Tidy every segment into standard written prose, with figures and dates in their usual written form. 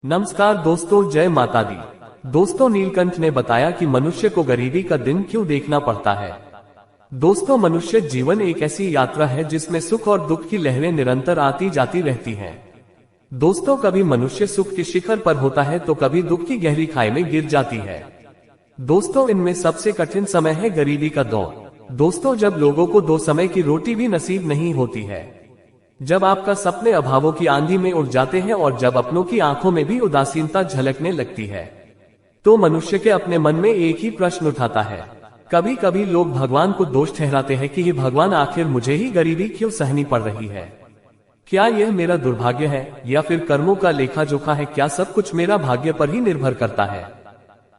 नमस्कार दोस्तों, जय माता दी। दोस्तों, नीलकंठ ने बताया कि मनुष्य को गरीबी का दिन क्यों देखना पड़ता है। दोस्तों, मनुष्य जीवन एक ऐसी यात्रा है जिसमें सुख और दुख की लहरें निरंतर आती जाती रहती हैं। दोस्तों, कभी मनुष्य सुख के शिखर पर होता है तो कभी दुख की गहरी खाई में गिर जाती है। दोस्तों, इनमें सबसे कठिन समय है गरीबी का दौर। दोस्तों, जब लोगों को दो समय की रोटी भी नसीब नहीं होती है, जब आपका सपने अभावों की आंधी में उड़ जाते हैं और जब अपनों की आंखों में भी उदासीनता झलकने लगती है, तो मनुष्य के अपने मन में एक ही प्रश्न उठाता है। कभी कभी लोग भगवान को दोष ठहराते हैं कि हे भगवान, आखिर मुझे ही गरीबी क्यों सहनी पड़ रही है। क्या यह मेरा दुर्भाग्य है या फिर कर्मों का लेखा जोखा है? क्या सब कुछ मेरा भाग्य पर ही निर्भर करता है?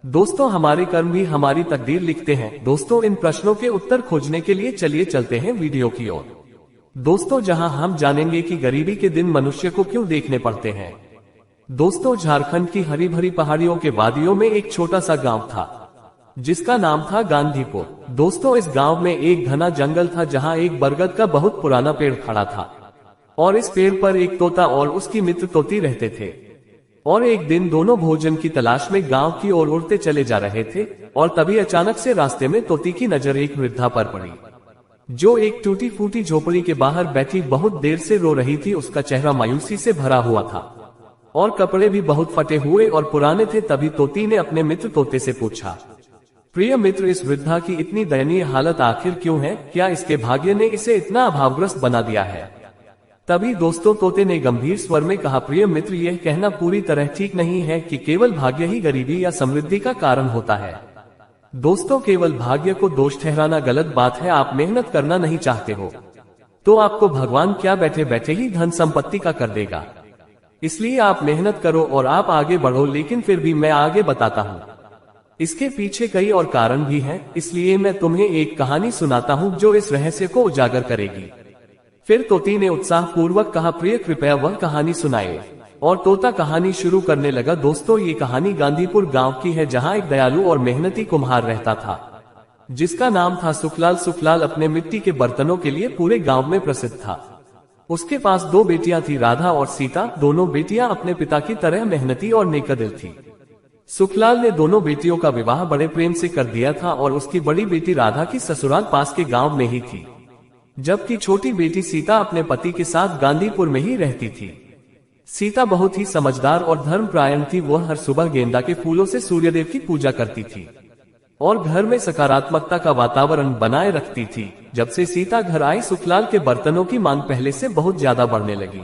दोस्तों, हमारे कर्म भी हमारी तकदीर लिखते हैं। दोस्तों, इन प्रश्नों के उत्तर खोजने के लिए चलिए चलते हैं वीडियो की ओर। दोस्तों, जहां हम जानेंगे कि गरीबी के दिन मनुष्य को क्यों देखने पड़ते हैं। दोस्तों, झारखंड की हरी भरी पहाड़ियों के वादियों में एक छोटा सा गांव था जिसका नाम था गांधीपुर। दोस्तों, इस गांव में एक घना जंगल था जहां एक बरगद का बहुत पुराना पेड़ खड़ा था और इस पेड़ पर एक तोता और उसकी मित्र तोती रहते थे। और एक दिन दोनों भोजन की तलाश में गांव की ओर उड़ते चले जा रहे थे और तभी अचानक से रास्ते में तोती की नजर एक वृद्धा पर पड़ी जो एक टूटी फूटी झोपड़ी के बाहर बैठी बहुत देर से रो रही थी। उसका चेहरा मायूसी से भरा हुआ था और कपड़े भी बहुत फटे हुए और पुराने थे। तभी तोती ने अपने मित्र तोते से पूछा, प्रिय मित्र, इस वृद्धा की इतनी दयनीय हालत आखिर क्यों है? क्या इसके भाग्य ने इसे इतना अभावग्रस्त बना दिया है? तभी दोस्तों तोते ने गंभीर स्वर में कहा, प्रिय मित्र, यह कहना पूरी तरह ठीक नहीं है कि केवल भाग्य ही गरीबी या समृद्धि का कारण होता है। दोस्तों, केवल भाग्य को दोष ठहराना गलत बात है। आप मेहनत करना नहीं चाहते हो तो आपको भगवान क्या बैठे बैठे ही धन संपत्ति का कर देगा। इसलिए आप मेहनत करो और आप आगे बढ़ो। लेकिन फिर भी मैं आगे बताता हूँ, इसके पीछे कई और कारण भी हैं। इसलिए मैं तुम्हें एक कहानी सुनाता हूँ जो इस रहस्य को उजागर करेगी। फिर तोती ने उत्साह पूर्वक कहा, प्रिय, कृपया वह कहानी सुनाए। और तोता कहानी शुरू करने लगा। दोस्तों, ये कहानी गांधीपुर गांव की है जहां एक दयालु और मेहनती कुम्हार रहता था जिसका नाम था सुखलाल। सुखलाल अपने मिट्टी के बर्तनों के लिए पूरे गांव में प्रसिद्ध था। उसके पास दो बेटियां थी, राधा और सीता। दोनों बेटियां अपने पिता की तरह मेहनती और नेकदिल थी। सुखलाल ने दोनों बेटियों का विवाह बड़े प्रेम से कर दिया था और उसकी बड़ी बेटी राधा की ससुराल पास के गांव में ही थी, जबकि छोटी बेटी सीता अपने पति के साथ गांधीपुर में ही रहती थी। सीता बहुत ही समझदार और धर्मपरायण थी। वह हर सुबह गेंदा के फूलों से सूर्यदेव की पूजा करती थी और घर में सकारात्मकता का वातावरण बनाए रखती थी। जब से सीता घर आई, सुखलाल के बर्तनों की मांग पहले से बहुत ज्यादा बढ़ने लगी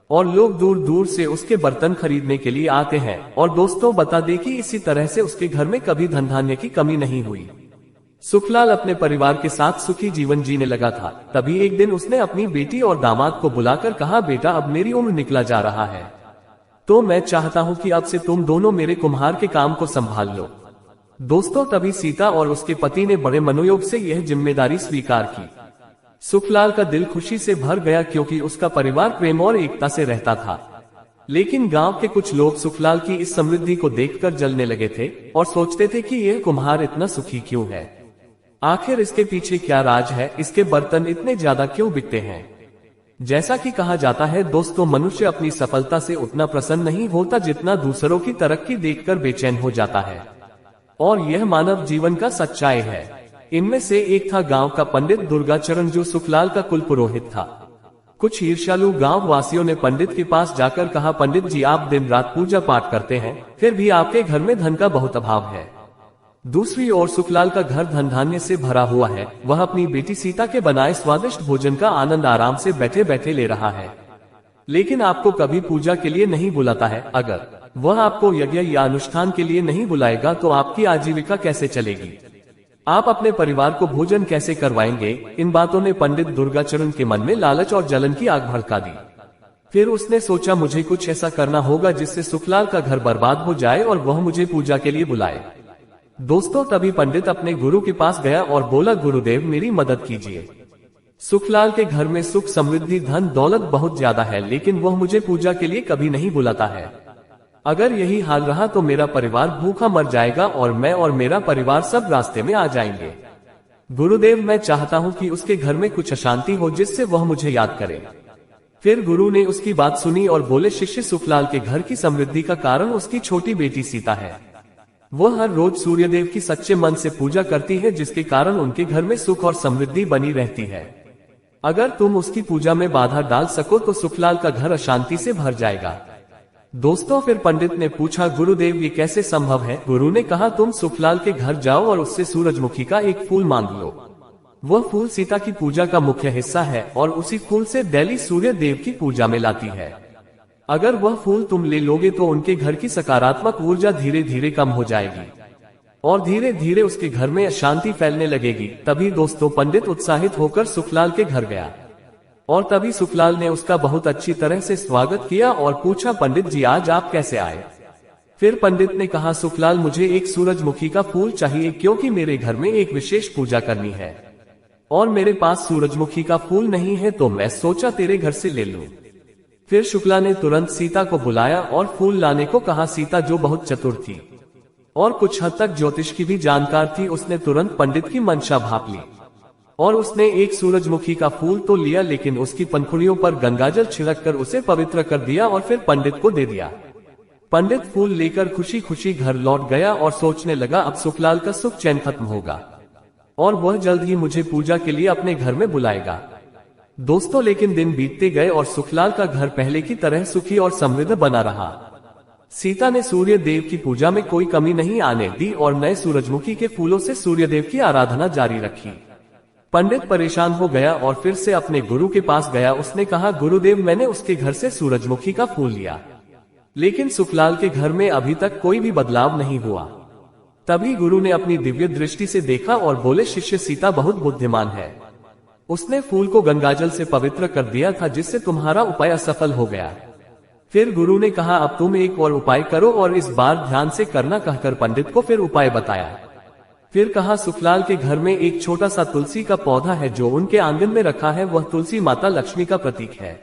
और लोग दूर दूर से उसके बर्तन खरीदने के लिए आते हैं। और दोस्तों, बता दें कि इसी तरह से उसके घर में कभी धन धान्य की कमी नहीं हुई। सुखलाल अपने परिवार के साथ सुखी जीवन जीने लगा था। तभी एक दिन उसने अपनी बेटी और दामाद को बुलाकर कहा, बेटा, अब मेरी उम्र निकला जा रहा है तो मैं चाहता हूं कि अब से तुम दोनों मेरे कुम्हार के काम को संभाल लो। दोस्तों, तभी सीता और उसके पति ने बड़े मनोयोग से यह जिम्मेदारी स्वीकार की। सुखलाल का दिल खुशी से भर गया क्योंकि उसका परिवार प्रेम और एकता से रहता था। लेकिन गांव के कुछ लोग सुखलाल की इस समृद्धि को देखकर जलने लगे थे और सोचते थे कि यह कुम्हार इतना सुखी क्यों है। आखिर इसके पीछे क्या राज है? इसके बर्तन इतने ज्यादा क्यों बिकते हैं? जैसा कि कहा जाता है दोस्तों, मनुष्य अपनी सफलता से उतना प्रसन्न नहीं होता जितना दूसरों की तरक्की देखकर बेचैन हो जाता है और यह मानव जीवन का सच्चाई है। इनमें से एक था गांव का पंडित दुर्गाचरण, जो सुखलाल का कुल पुरोहित था। कुछ ईर्ष्यालु गांव वासियों ने पंडित के पास जाकर कहा, पंडित जी, आप दिन रात पूजा पाठ करते हैं, फिर भी आपके घर में धन का बहुत अभाव है। दूसरी ओर सुखलाल का घर धन धान्य से भरा हुआ है। वह अपनी बेटी सीता के बनाए स्वादिष्ट भोजन का आनंद आराम से बैठे बैठे ले रहा है, लेकिन आपको कभी पूजा के लिए नहीं बुलाता है। अगर वह आपको यज्ञ या अनुष्ठान के लिए नहीं बुलाएगा तो आपकी आजीविका कैसे चलेगी? आप अपने परिवार को भोजन कैसे करवाएंगे? इन बातों ने पंडित दुर्गाचरण के मन में लालच और जलन की आग भड़का दी। फिर उसने सोचा, मुझे कुछ ऐसा करना होगा जिससे सुखलाल का घर बर्बाद हो जाए और वह मुझे पूजा के लिए बुलाए। दोस्तों, तभी पंडित अपने गुरु के पास गया और बोला, गुरुदेव, मेरी मदद कीजिए। सुखलाल के घर में सुख समृद्धि धन दौलत बहुत ज्यादा है, लेकिन वह मुझे पूजा के लिए कभी नहीं बुलाता है। अगर यही हाल रहा तो मेरा परिवार भूखा मर जाएगा और मैं और मेरा परिवार सब रास्ते में आ जाएंगे। गुरुदेव, मैं चाहता हूँ कि उसके घर में कुछ अशांति हो जिससे वह मुझे याद करे। फिर गुरु ने उसकी बात सुनी और बोले, शिष्य सुखलाल के घर की समृद्धि का कारण उसकी छोटी बेटी सीता है। वह हर रोज सूर्यदेव की सच्चे मन से पूजा करती है, जिसके कारण उनके घर में सुख और समृद्धि बनी रहती है। अगर तुम उसकी पूजा में बाधा डाल सको तो सुखलाल का घर अशांति से भर जाएगा। दोस्तों, फिर पंडित ने पूछा, गुरुदेव ये कैसे संभव है? गुरु ने कहा, तुम सुखलाल के घर जाओ और उससे सूरजमुखी का एक फूल मांग लो। वह फूल सीता की पूजा का मुख्य हिस्सा है और उसी फूल से डेली सूर्य देव की पूजा में लाती है। अगर वह फूल तुम ले लोगे तो उनके घर की सकारात्मक ऊर्जा धीरे धीरे कम हो जाएगी और धीरे धीरे उसके घर में अशांति फैलने लगेगी। तभी दोस्तों, पंडित उत्साहित होकर सुखलाल के घर गया और तभी सुखलाल ने उसका बहुत अच्छी तरह से स्वागत किया और पूछा, पंडित जी आज आप कैसे आए? फिर पंडित ने कहा, सुखलाल मुझे एक सूरजमुखी का फूल चाहिए, क्योंकि मेरे घर में एक विशेष पूजा करनी है और मेरे पास सूरजमुखी का फूल नहीं है, तो मैं सोचा तेरे घर से ले लूं। फिर शुक्ला ने तुरंत सीता को बुलाया और फूल लाने को कहा। सीता, जो बहुत चतुर थी और कुछ हद तक ज्योतिष की भी जानकार थी, उसने तुरंत पंडित की मंशा भाप ली और उसने एक सूरजमुखी का फूल तो लिया, लेकिन उसकी पंखुड़ियों पर गंगाजल छिड़ककर उसे पवित्र कर दिया और फिर पंडित को दे दिया। पंडित फूल लेकर खुशी खुशी घर लौट गया और सोचने लगा, अब सुखलाल का सुख चैन खत्म होगा और वह जल्द ही मुझे पूजा के लिए अपने घर में बुलाएगा। दोस्तों, लेकिन दिन बीतते गए और सुखलाल का घर पहले की तरह सुखी और समृद्ध बना रहा। सीता ने सूर्य देव की पूजा में कोई कमी नहीं आने दी और नए सूरजमुखी के फूलों से सूर्य देव की आराधना जारी रखी। पंडित परेशान हो गया और फिर से अपने गुरु के पास गया। उसने कहा, गुरुदेव मैंने उसके घर से सूरजमुखी का फूल लिया, लेकिन सुखलाल के घर में अभी तक कोई भी बदलाव नहीं हुआ। तभी गुरु ने अपनी दिव्य दृष्टि से देखा और बोले, शिष्य सीता बहुत बुद्धिमान है। उसने फूल को गंगाजल से पवित्र कर दिया था, जिससे तुम्हारा उपाय असफल हो गया। फिर गुरु ने कहा, अब तुम एक और उपाय करो और इस बार ध्यान से करना, कहकर पंडित को फिर उपाय बताया। फिर कहा, सुखलाल के घर में एक छोटा सा तुलसी का पौधा है जो उनके आंगन में रखा है। वह तुलसी माता लक्ष्मी का प्रतीक है।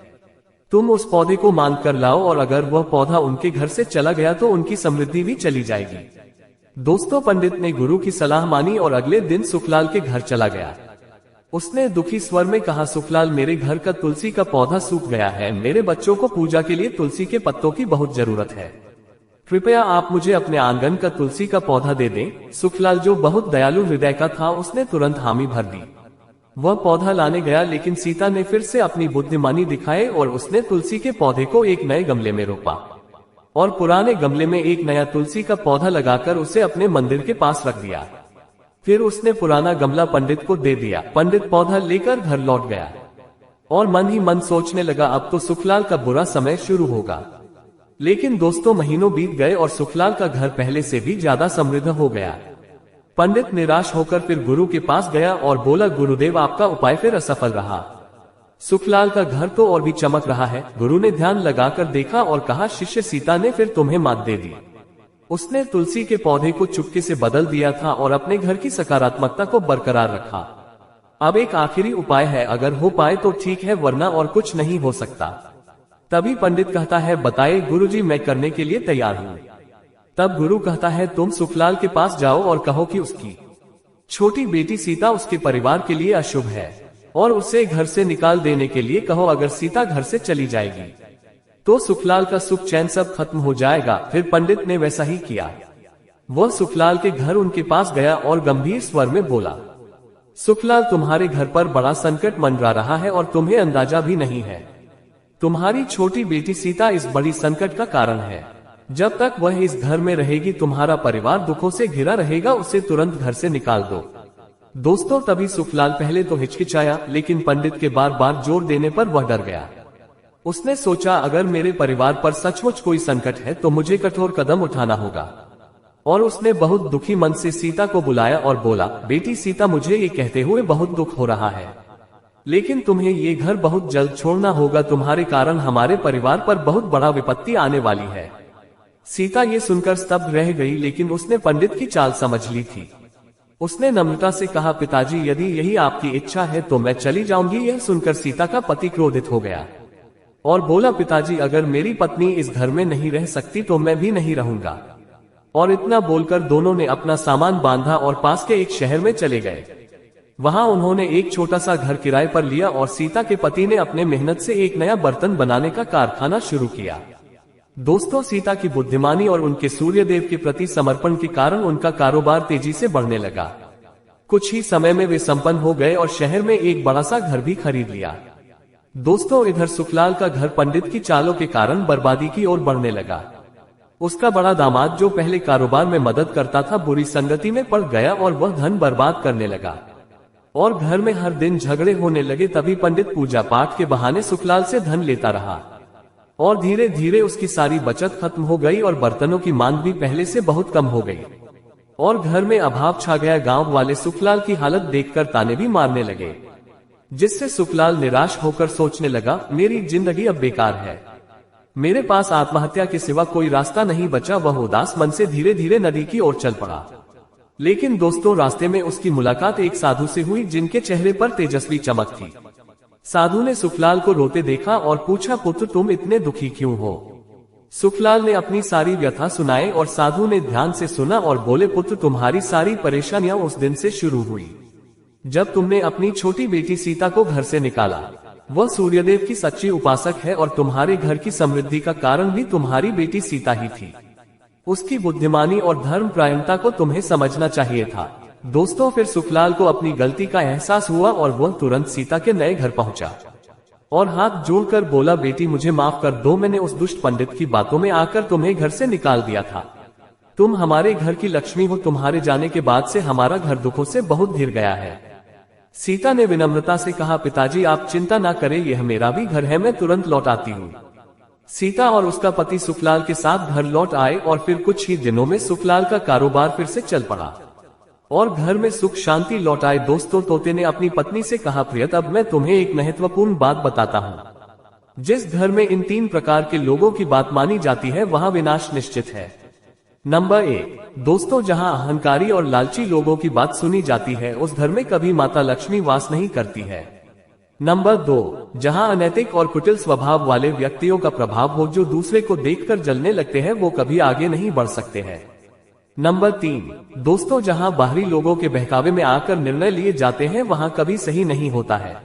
तुम उस पौधे को मांग कर लाओ और अगर वह पौधा उनके घर से चला गया तो उनकी समृद्धि भी चली जाएगी। दोस्तों, पंडित ने गुरु की सलाह मानी और अगले दिन सुखलाल के घर चला गया। उसने दुखी स्वर में कहा, सुखलाल मेरे घर का तुलसी का पौधा सूख गया है। मेरे बच्चों को पूजा के लिए तुलसी के पत्तों की बहुत जरूरत है। कृपया आप मुझे अपने आंगन का तुलसी का पौधा दे दें। सुखलाल, जो बहुत दयालु हृदय का था, उसने तुरंत हामी भर दी। वह पौधा लाने गया, लेकिन सीता ने फिर से अपनी बुद्धिमानी दिखाई और उसने तुलसी के पौधे को एक नए गमले में रोपा और पुराने गमले में एक नया तुलसी का पौधा लगाकर उसे अपने मंदिर के पास रख दिया। फिर उसने पुराना गमला पंडित को दे दिया। पंडित पौधा लेकर घर लौट गया और मन ही मन सोचने लगा, अब तो सुखलाल का बुरा समय शुरू होगा। लेकिन दोस्तों, महीनों बीत गए और सुखलाल का घर पहले से भी ज्यादा समृद्ध हो गया। पंडित निराश होकर फिर गुरु के पास गया और बोला, गुरुदेव आपका उपाय फिर असफल रहा। सुखलाल का घर तो और भी चमक रहा है। गुरु ने ध्यान लगाकर देखा और कहा, शिष्य सीता ने फिर तुम्हें मात दे दी। उसने तुलसी के पौधे को चुपके से बदल दिया था और अपने घर की सकारात्मकता को बरकरार रखा। अब एक आखिरी उपाय है, अगर हो पाए तो ठीक है, वरना और कुछ नहीं हो सकता। तभी पंडित कहता है, बताए गुरुजी, मैं करने के लिए तैयार हूँ। तब गुरु कहता है, तुम सुखलाल के पास जाओ और कहो कि उसकी छोटी बेटी सीता उसके परिवार के लिए अशुभ है और उसे घर से निकाल देने के लिए कहो। अगर सीता घर से चली जाएगी तो सुखलाल का सुख चैन सब खत्म हो जाएगा। फिर पंडित ने वैसा ही किया। वह सुखलाल के घर उनके पास गया और गंभीर स्वर में बोला, सुखलाल, तुम्हारे घर पर बड़ा संकट मंडरा रहा है और तुम्हें अंदाजा भी नहीं है। तुम्हारी छोटी बेटी सीता इस बड़ी संकट का कारण है। जब तक वह इस घर में रहेगी तुम्हारा परिवार दुखों से घिरा रहेगा। उसे तुरंत घर से निकाल दो। दोस्तों, तभी सुखलाल पहले तो हिचकिचाया, लेकिन पंडित के बार बार जोर देने पर वह डर गया। उसने सोचा, अगर मेरे परिवार पर सचमुच कोई संकट है तो मुझे कठोर कदम उठाना होगा। और उसने बहुत दुखी मन से सीता को बुलाया और बोला, बेटी सीता, मुझे ये कहते हुए बहुत दुख हो रहा है, लेकिन तुम्हें ये घर बहुत जल्द छोड़ना होगा। तुम्हारे कारण हमारे परिवार पर बहुत बड़ा विपत्ति आने वाली है। सीता ये सुनकर स्तब्ध रह गई, लेकिन उसने पंडित की चाल समझ ली थी। उसने नम्रता से कहा, पिताजी, यदि यही आपकी इच्छा है तो मैं चली जाऊंगी। यह सुनकर सीता का पति क्रोधित हो गया और बोला, पिताजी, अगर मेरी पत्नी इस घर में नहीं रह सकती तो मैं भी नहीं रहूंगा। और इतना बोलकर दोनों ने अपना सामान बांधा और पास के एक शहर में चले गए। वहां उन्होंने एक छोटा सा घर किराए पर लिया और सीता के पति ने अपने मेहनत से एक नया बर्तन बनाने का कारखाना शुरू किया। दोस्तों, सीता की बुद्धिमानी और उनके सूर्यदेव के प्रति समर्पण के कारण उनका कारोबार तेजी से बढ़ने लगा। कुछ ही समय में वे संपन्न हो गए और शहर में एक बड़ा सा घर भी खरीद लिया। दोस्तों, इधर सुखलाल का घर पंडित की चालों के कारण बर्बादी की ओर बढ़ने लगा। उसका बड़ा दामाद, जो पहले कारोबार में मदद करता था, बुरी संगति में पड़ गया और वह धन बर्बाद करने लगा और घर में हर दिन झगड़े होने लगे। तभी पंडित पूजा पाठ के बहाने सुखलाल से धन लेता रहा और धीरे धीरे उसकी सारी बचत खत्म हो गई और बर्तनों की मांग भी पहले से बहुत कम हो गई और घर में अभाव छा गया। गांव वाले सुखलाल की हालत देखकर ताने भी मारने लगे, जिससे सुखलाल निराश होकर सोचने लगा, मेरी जिंदगी अब बेकार है, मेरे पास आत्महत्या के सिवा कोई रास्ता नहीं बचा। वह उदास मन से धीरे धीरे नदी की ओर चल पड़ा। लेकिन दोस्तों, रास्ते में उसकी मुलाकात एक साधु से हुई, जिनके चेहरे पर तेजस्वी चमक थी। साधु ने सुखलाल को रोते देखा और पूछा, पुत्र तुम इतने दुखी क्यों हो? सुखलाल ने अपनी सारी व्यथा सुनाई और साधु ने ध्यान से सुना और बोले, पुत्र तुम्हारी सारी परेशानियां उस दिन से शुरू हुई जब तुमने अपनी छोटी बेटी सीता को घर से निकाला। वह सूर्यदेव की सच्ची उपासक है और तुम्हारे घर की समृद्धि का कारण भी तुम्हारी बेटी सीता ही थी। उसकी बुद्धिमानी और धर्मपरायणता को तुम्हें समझना चाहिए था। दोस्तों, फिर सुखलाल को अपनी गलती का एहसास हुआ और वह तुरंत सीता के नए घर पहुंचा और हाथ जोड़कर बोला, बेटी मुझे माफ कर दो, मैंने उस दुष्ट पंडित की बातों में आकर तुम्हें घर से निकाल दिया था। तुम हमारे घर की लक्ष्मी हो, तुम्हारे जाने के बाद से हमारा घर दुखों से बहुत घिर गया है। सीता ने विनम्रता से कहा, पिताजी आप चिंता ना करें, यह मेरा भी घर है, मैं तुरंत लौट आती हूँ। सीता और उसका पति सुखलाल के साथ घर लौट आए और फिर कुछ ही दिनों में सुखलाल का कारोबार फिर से चल पड़ा और घर में सुख शांति लौट आए। दोस्तों, तोते ने अपनी पत्नी से कहा, प्रियत अब मैं तुम्हें एक महत्वपूर्ण बात बताता हूँ। जिस घर में इन 3 प्रकार के लोगों की बात मानी जाती है वहां विनाश निश्चित है। नंबर 1, दोस्तों, जहां अहंकारी और लालची लोगों की बात सुनी जाती है उस घर में कभी माता लक्ष्मी वास नहीं करती है। नंबर 2, जहां अनैतिक और कुटिल स्वभाव वाले व्यक्तियों का प्रभाव हो, जो दूसरे को देखकर जलने लगते हैं, वो कभी आगे नहीं बढ़ सकते हैं। नंबर 3, दोस्तों, जहां बाहरी लोगों के बहकावे में आकर निर्णय लिए जाते हैं वहां कभी सही नहीं होता है।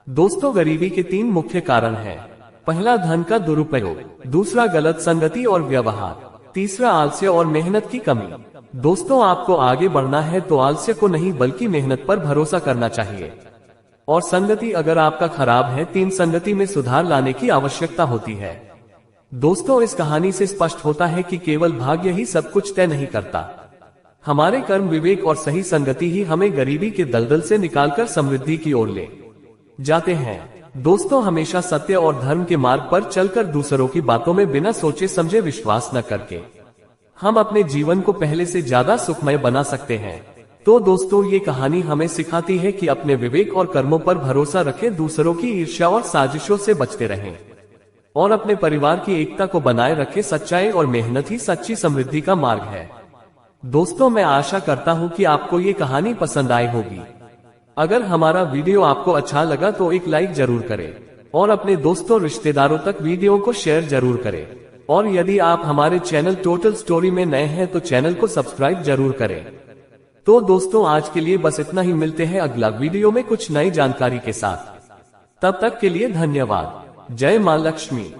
दोस्तों, गरीबी के 3 मुख्य कारण हैं। पहला, धन का दुरुपयोग, दूसरा, गलत संगति और व्यवहार, तीसरा, आलस्य और मेहनत की कमी। दोस्तों, आपको आगे बढ़ना है तो आलस्य को नहीं बल्कि मेहनत पर भरोसा करना चाहिए। और संगति अगर आपका खराब है, 3 संगति में सुधार लाने की आवश्यकता होती है। दोस्तों, इस कहानी से स्पष्ट होता है कि केवल भाग्य ही सब कुछ तय नहीं करता। हमारे कर्म, विवेक और सही संगति ही हमें गरीबी के दलदल से निकालकर समृद्धि की ओर ले जाते हैं। दोस्तों, हमेशा सत्य और धर्म के मार्ग पर चलकर दूसरों की बातों में बिना सोचे समझे विश्वास न करके हम अपने जीवन को पहले से ज्यादा सुखमय बना सकते हैं। तो दोस्तों, ये कहानी हमें सिखाती है कि अपने विवेक और कर्मों पर भरोसा रखें, दूसरों की ईर्ष्या और साजिशों से बचते रहें और अपने परिवार की एकता को बनाए रखें। सच्चाई और मेहनत ही सच्ची समृद्धि का मार्ग है। दोस्तों, मैं आशा करता हूँ कि आपको ये कहानी पसंद आई होगी। अगर हमारा वीडियो आपको अच्छा लगा तो एक लाइक जरूर करें और अपने दोस्तों रिश्तेदारों तक वीडियो को शेयर जरूर करें। और यदि आप हमारे चैनल टोटल स्टोरी में नए हैं तो चैनल को सब्सक्राइब जरूर करें। तो दोस्तों, आज के लिए बस इतना ही। मिलते हैं अगला वीडियो में कुछ नई जानकारी के साथ। तब तक के लिए धन्यवाद। जय मां लक्ष्मी।